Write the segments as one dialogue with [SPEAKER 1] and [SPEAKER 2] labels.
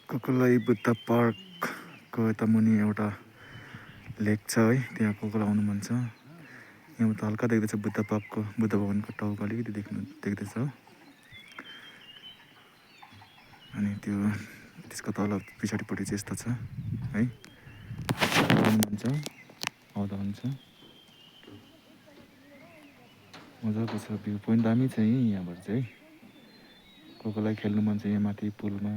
[SPEAKER 1] कोकोलाई बुद्ध पार्कको यता मुनि एउटा लेक छ है, त्यहाँ कोकोलाई आउनु मन छ। यहाँ त हल्का देख्दैछ बुद्ध पार्कको बुद्ध भवनको टाउको अलिकति देख्दैछ। अनि त्यो त्यसको तल पछाडिपट्टि चाहिँ यस्तो छ है, हुन्छ आउँदा हुन्छ। मजाको छ, भ्यू पोइन्ट दामी छ यहाँबाट चाहिँ। कोकोलाई खेल्नु मन छ यहाँ माथि पुलमा,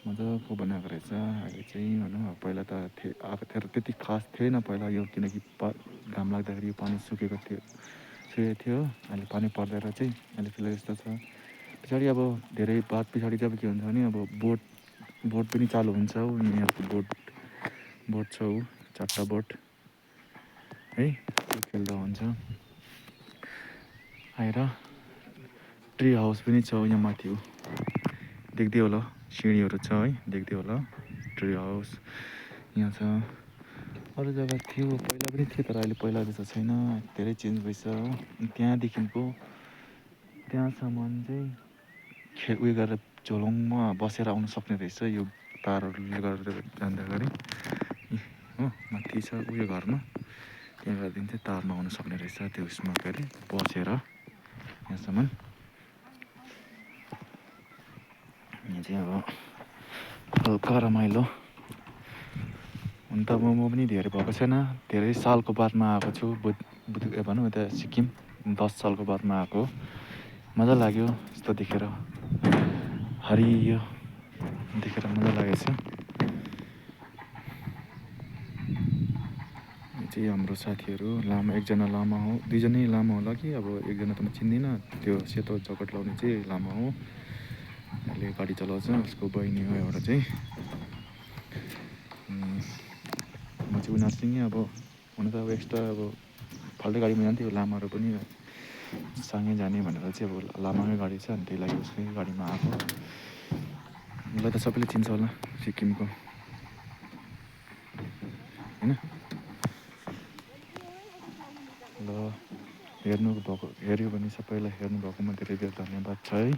[SPEAKER 1] मजाको बनाएको रहेछ। अहिले चाहिँ भनौँ पहिला त आएको थियो त्यति खास थिएन पहिला यो, किनकि घाम लाग्दाखेरि यो पानी सुकेको थियो। अहिले पानी पर्दैन चाहिँ अहिले फिलहाल यस्तो छ। पछाडि अब धेरै बाद पछाडि चाहिँ अब के हुन्छ भने अब बोट पनि चालु हुन्छ। यहाँको बोट छ, 4टा बोट है, त्यो खेल्दा हुन्छ। आएर ट्री हाउस पनि छ यहाँ माथि, देख्दै होला सिँढीहरू छ है, देख्दै होला ट्री हाउस यहाँ छ। अरू जग्गा थियो पहिला पनि थियो, तर अहिले पहिला जस्तो छैन, धेरै चेन्ज भएछ। त्यहाँदेखिको त्यहाँसम्म चाहिँ उयो गरेर झोलुङमा बसेर आउनु सक्ने रहेछ यो तारहरूले गरेर जाँदाखेरि हो। माथि छ उयो घरमा, त्यहाँ गएदेखि चाहिँ तारमा आउनु सक्ने रहेछ त्यो उसमा के अरे बसेर यहाँसम्म। यहाँ चाहिँ अब हल्का रमाइलो। हुन त म पनि धेरै भएको छैन, धेरै सालको बादमा आएको छु भनौँ यता सिक्किम। 10 सालको बादमा आएको, मजा लाग्यो यस्तो देखेर, हरियो देखेर मजा लागेछ। यो चाहिँ हाम्रो साथीहरू लामा, एकजना लामा हो, दुईजनै लामा होला कि अब एकजना त म चिन्दिनँ। त्यो सेतो जकेट लाउने चाहिँ लामा हो, अहिले गाडी चलाउँछ, उसको बहिनी हो एउटा चाहिँ। म चाहिँ उनीहरूसँगै अब हुन त अब एक्स्ट्रा अब फाल्टै गाडीमा जान्थ्यो, लामाहरू पनि सँगै जाने भनेर चाहिँ अब लामाकै गाडी छ, अनि त्यही लागि उसकै गाडीमा आएको। उसलाई त सबैले चिन्छ होला सिक्किमको होइन। ल हेर्यो भने सबैलाई हेर्नुभएकोमा धेरै धेरै धन्यवाद छ है।